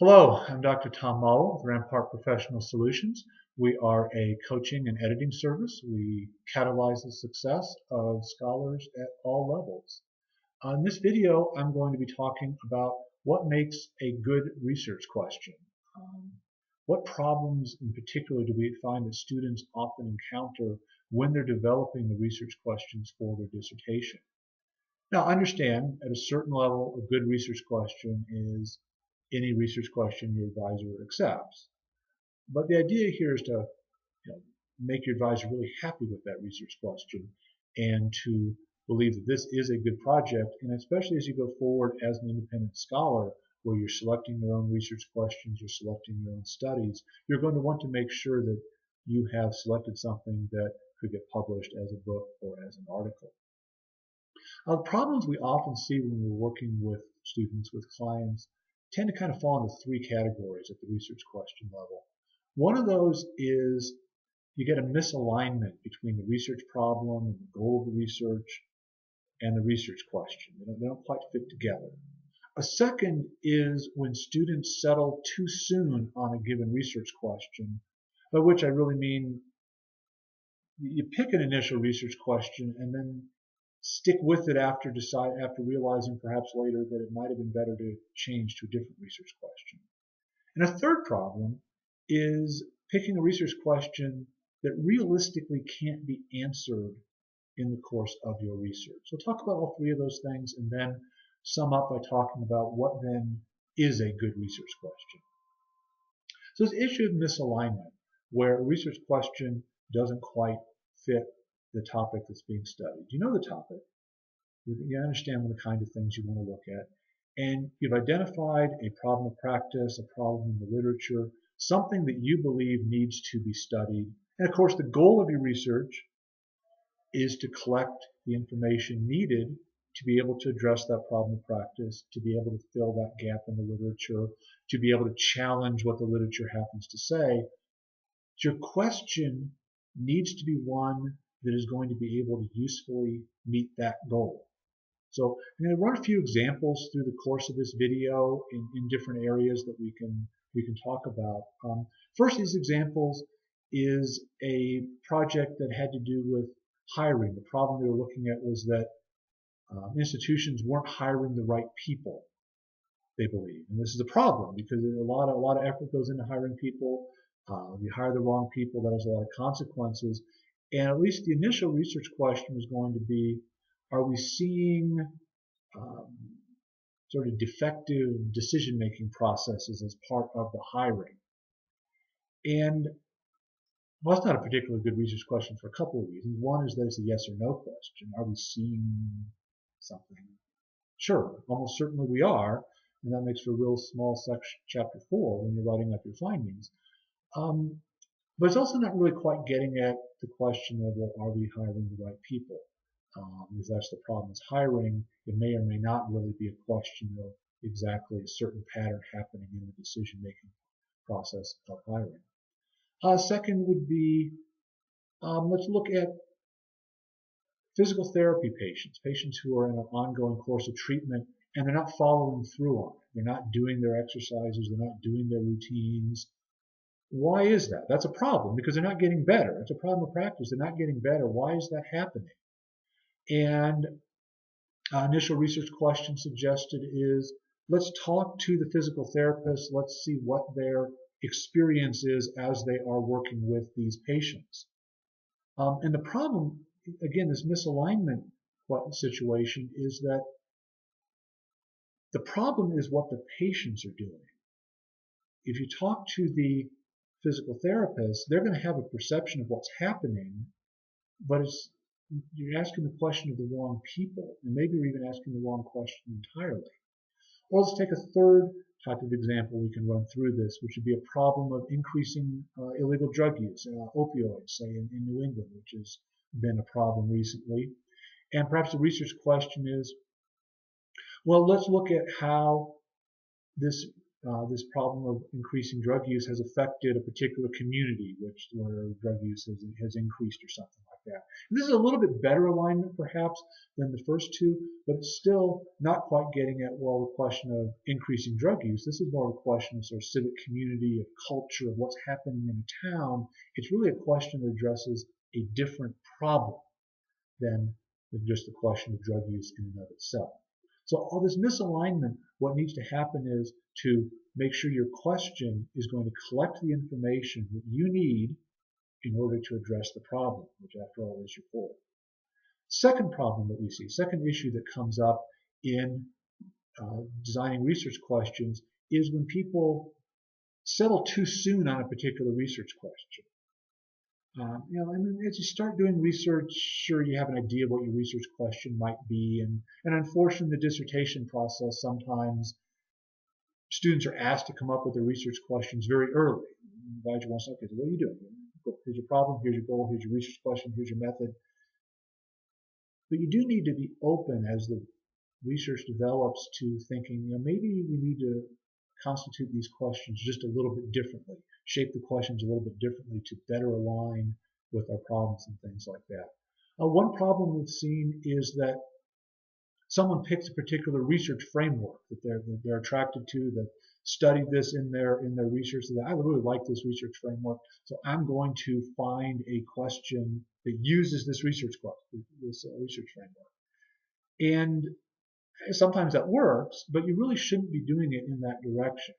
Hello, I'm Dr. Tom Mull with Rampart Professional Solutions. We are a coaching and editing service. We catalyze the success of scholars at all levels. On this video, I'm going to be talking about what makes a good research question. What problems in particular do we find that students often encounter when they're developing the research questions for their dissertation? Now, understand at a certain level, a good research question is any research question your advisor accepts. But the idea here is to make your advisor really happy with that research question and to believe that this is a good project, and especially as you go forward as an independent scholar where you're selecting your own research questions, you're selecting your own studies, you're going to want to make sure that you have selected something that could get published as a book or as an article. The problems we often see when we're working with students, with clients, tend to kind of fall into three categories at the research question level. One of those is you get a misalignment between the research problem and the goal of the research and the research question. They don't quite fit together. A second is when students settle too soon on a given research question, by which I really mean you pick an initial research question and then stick with it after realizing perhaps later that it might have been better to change to a different research question. And a third problem is picking a research question that realistically can't be answered in the course of your research. So talk about all three of those things and then sum up by talking about what then is a good research question. So this issue of misalignment, where a research question doesn't quite fit the topic that's being studied. You know the topic. You understand the kind of things you want to look at. And you've identified a problem of practice, a problem in the literature, something that you believe needs to be studied. And of course, the goal of your research is to collect the information needed to be able to address that problem of practice, to be able to fill that gap in the literature, to be able to challenge what the literature happens to say. Your question needs to be one that is going to be able to usefully meet that goal. So I'm going to run a few examples through the course of this video in different areas that we can talk about. First of these examples is a project that had to do with hiring. The problem they were looking at was that institutions weren't hiring the right people, they believe. And this is a problem because a lot of effort goes into hiring people. If you hire the wrong people, that has a lot of consequences. And at least the initial research question was going to be, are we seeing sort of defective decision-making processes as part of the hiring? And well, that's not a particularly good research question for a couple of reasons. One is that it's a yes or no question. Are we seeing something? Sure, almost certainly we are, and that makes for a real small section, chapter 4, when you're writing up your findings. But it's also not really quite getting at the question of, well, are we hiring the right people? Because that's the problem is hiring. It may or may not really be a question of exactly a certain pattern happening in the decision-making process of hiring. Second would be, let's look at physical therapy patients who are in an ongoing course of treatment and they're not following through on it. They're not doing their exercises. They're not doing their routines. Why is that? That's a problem because they're not getting better. It's a problem of practice. They're not getting better. Why is that happening? And initial research question suggested is, let's talk to the physical therapist. Let's see what their experience is as they are working with these patients. And the problem, again, this misalignment situation is that the problem is what the patients are doing. If you talk to the physical therapist, they're going to have a perception of what's happening, but you're asking the question of the wrong people, and maybe you're even asking the wrong question entirely. Well, let's take a third type of example we can run through this, which would be a problem of increasing illegal drug use, opioids, say in New England, which has been a problem recently. And perhaps the research question is, well, let's look at how this problem of increasing drug use has affected a particular community, where drug use has increased or something like that. And this is a little bit better alignment perhaps than the first two, but it's still not quite getting at, well, the question of increasing drug use. This is more of a question of sort of civic community, of culture, of what's happening in a town. It's really a question that addresses a different problem than just the question of drug use in and of itself. So all this misalignment, what needs to happen is to make sure your question is going to collect the information that you need in order to address the problem, which after all is your goal. Second problem that we see, second issue that comes up in designing research questions is when people settle too soon on a particular research question. As you start doing research, sure, you have an idea of what your research question might be, and unfortunately, in the dissertation process, sometimes students are asked to come up with their research questions very early. The advisor wants to, okay, so what are you doing? Here's your problem, here's your goal, here's your research question, here's your method. But you do need to be open as the research develops to thinking, maybe we need to constitute these questions just a little bit differently, shape the questions a little bit differently to better align with our problems and things like that. One problem we've seen is that someone picks a particular research framework that they're attracted to, that studied this in their research, that I really like this research framework, so I'm going to find a question that uses this research framework. And sometimes that works, but you really shouldn't be doing it in that direction.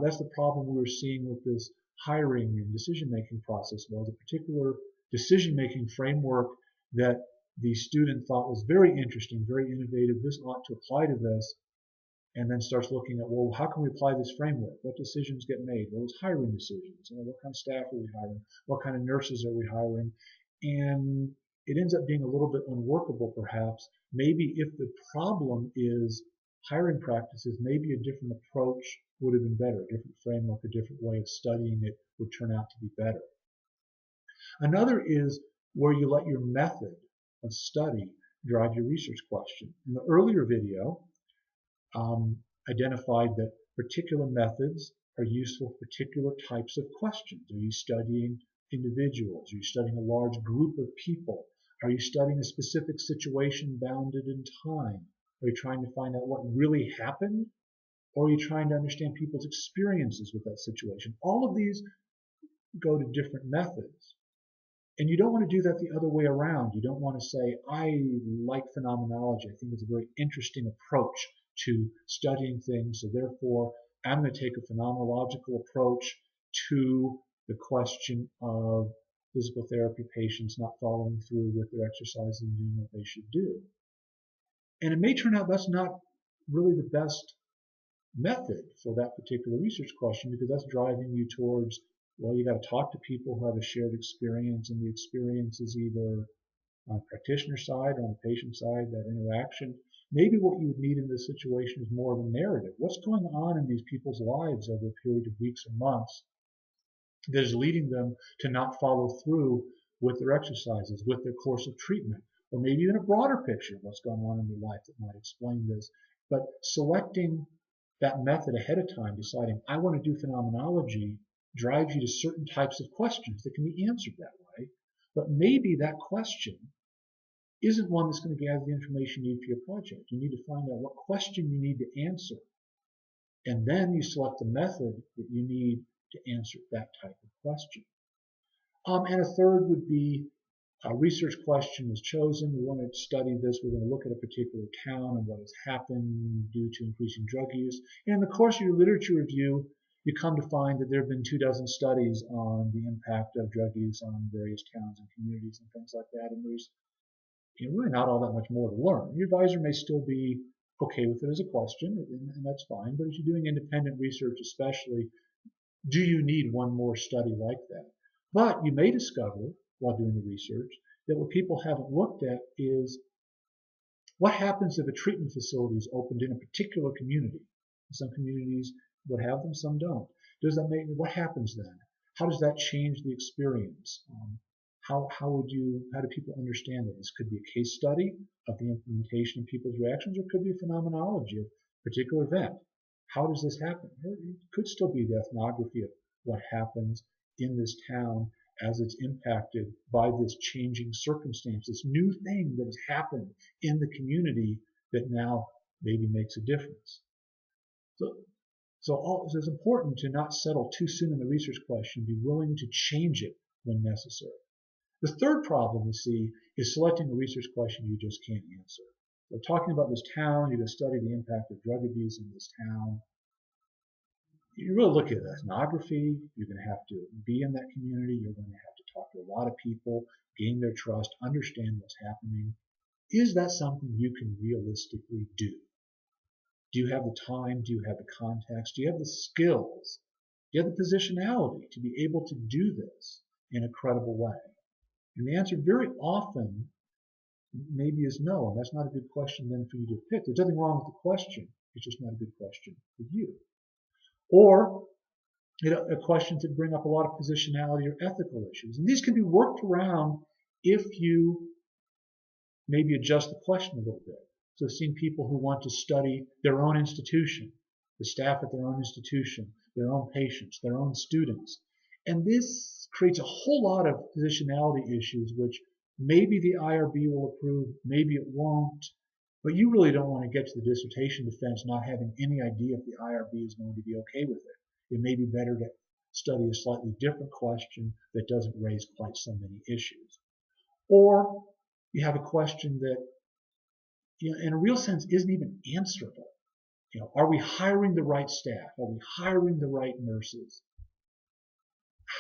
That's the problem we were seeing with this hiring and decision-making process. Was a particular decision-making framework that the student thought was very interesting, very innovative. This ought to apply to this, and then starts looking at, well, how can we apply this framework? What decisions get made? What was hiring decisions? What kind of staff are we hiring? What kind of nurses are we hiring? And it ends up being a little bit unworkable, perhaps. Maybe if the problem is hiring practices, maybe a different approach would have been better. A different framework, a different way of studying it would turn out to be better. Another is where you let your method of study drive your research question. In the earlier video, identified that particular methods are useful for particular types of questions. Are you studying individuals? Are you studying a large group of people? Are you studying a specific situation bounded in time? Are you trying to find out what really happened? Or are you trying to understand people's experiences with that situation? All of these go to different methods. And you don't want to do that the other way around. You don't want to say, I like phenomenology. I think it's a very interesting approach to studying things. So therefore, I'm going to take a phenomenological approach to the question of physical therapy patients not following through with their exercise and doing what they should do. And it may turn out that's not really the best method for that particular research question, because that's driving you towards, well, you got to talk to people who have a shared experience, and the experience is either on the practitioner side or on the patient side, that interaction. Maybe what you would need in this situation is more of a narrative. What's going on in these people's lives over a period of weeks or months that is leading them to not follow through with their exercises, with their course of treatment, or maybe even a broader picture of what's going on in their life that might explain this. But selecting that method ahead of time, deciding I want to do phenomenology, drives you to certain types of questions that can be answered that way. But maybe that question isn't one that's going to gather the information you need for your project. You need to find out what question you need to answer. And then you select the method that you need to answer that type of question. And a third would be a research question is chosen. We want to study this. We're going to look at a particular town and what has happened due to increasing drug use. And in the course of your literature review, you come to find that there have been 24 studies on the impact of drug use on various towns and communities and things like that. And there's really not all that much more to learn. Your advisor may still be okay with it as a question, and that's fine. But as you're doing independent research especially, do you need one more study like that? But you may discover, while doing the research, that what people haven't looked at is what happens if a treatment facility is opened in a particular community. Some communities would have them, some don't. What happens then? How does that change the experience? How do people understand that? This could be a case study of the implementation of people's reactions, or it could be a phenomenology of a particular event. How does this happen? It could still be the ethnography of what happens in this town as it's impacted by this changing circumstance, this new thing that has happened in the community that now maybe makes a difference. So it's important to not settle too soon in the research question, be willing to change it when necessary. The third problem we see is selecting a research question you just can't answer. So talking about this town, you're going to study the impact of drug abuse in this town. You really look at ethnography, you're going to have to be in that community, you're going to have to talk to a lot of people, gain their trust, understand what's happening. Is that something you can realistically do? Do you have the time? Do you have the context? Do you have the skills? Do you have the positionality to be able to do this in a credible way? And the answer very often maybe is no, and that's not a good question then for you to pick. There's nothing wrong with the question. It's just not a good question for you. Or questions that bring up a lot of positionality or ethical issues. And these can be worked around if you maybe adjust the question a little bit. So seeing people who want to study their own institution, the staff at their own institution, their own patients, their own students. And this creates a whole lot of positionality issues, which maybe the IRB will approve, maybe it won't. But you really don't want to get to the dissertation defense not having any idea if the IRB is going to be okay with it. It may be better to study a slightly different question that doesn't raise quite so many issues. Or you have a question that, in a real sense, isn't even answerable. Are we hiring the right staff? Are we hiring the right nurses?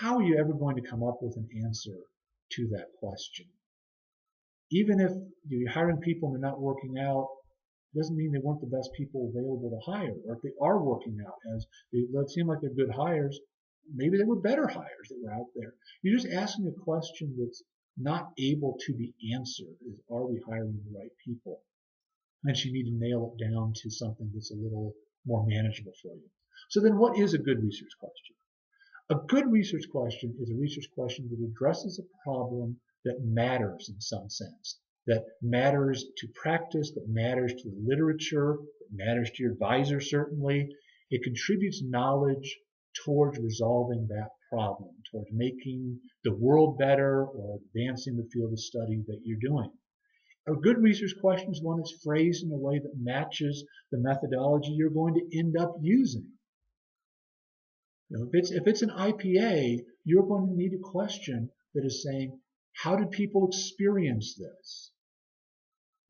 How are you ever going to come up with an answer to that question? Even if you're hiring people and they're not working out, doesn't mean they weren't the best people available to hire. Or if they are working out, as they seem like they're good hires, maybe they were better hires that were out there. You're just asking a question that's not able to be answered. Is, are we hiring the right people? And you need to nail it down to something that's a little more manageable for you. So then what is a good research question? A good research question is a research question that addresses a problem that matters in some sense, that matters to practice, that matters to the literature, that matters to your advisor certainly. It contributes knowledge towards resolving that problem, towards making the world better or advancing the field of study that you're doing. A good research question is one that's phrased in a way that matches the methodology you're going to end up using. If it's an IPA, you're going to need a question that is saying, how did people experience this?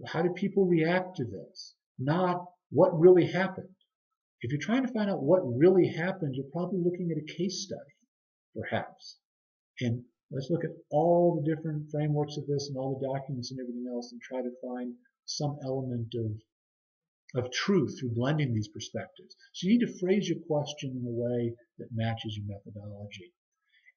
How did people react to this? Not what really happened. If you're trying to find out what really happened, you're probably looking at a case study, perhaps. And let's look at all the different frameworks of this and all the documents and everything else and try to find some element of truth through blending these perspectives. So you need to phrase your question in a way that matches your methodology.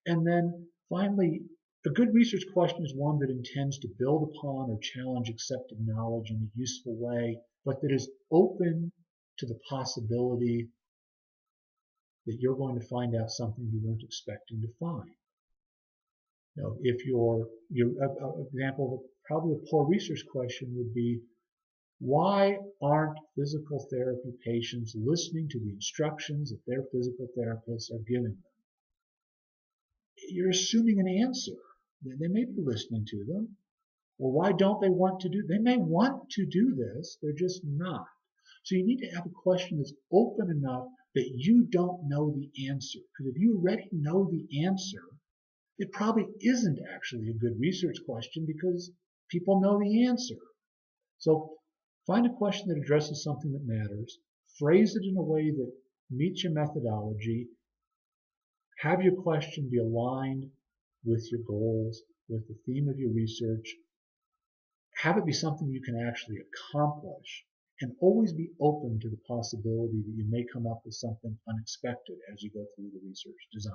And then finally, a good research question is one that intends to build upon or challenge accepted knowledge in a useful way, but that is open to the possibility that you're going to find out something you weren't expecting to find. If your example of probably a poor research question would be, why aren't physical therapy patients listening to the instructions that their physical therapists are giving them? You're assuming an answer. They may be listening to them. Or why don't they want to do? They may want to do this, they're just not. So you need to have a question that's open enough that you don't know the answer. Because if you already know the answer, it probably isn't actually a good research question because people know the answer. So find a question that addresses something that matters, phrase it in a way that meets your methodology, have your question be aligned with your goals, with the theme of your research, have it be something you can actually accomplish, and always be open to the possibility that you may come up with something unexpected as you go through the research design.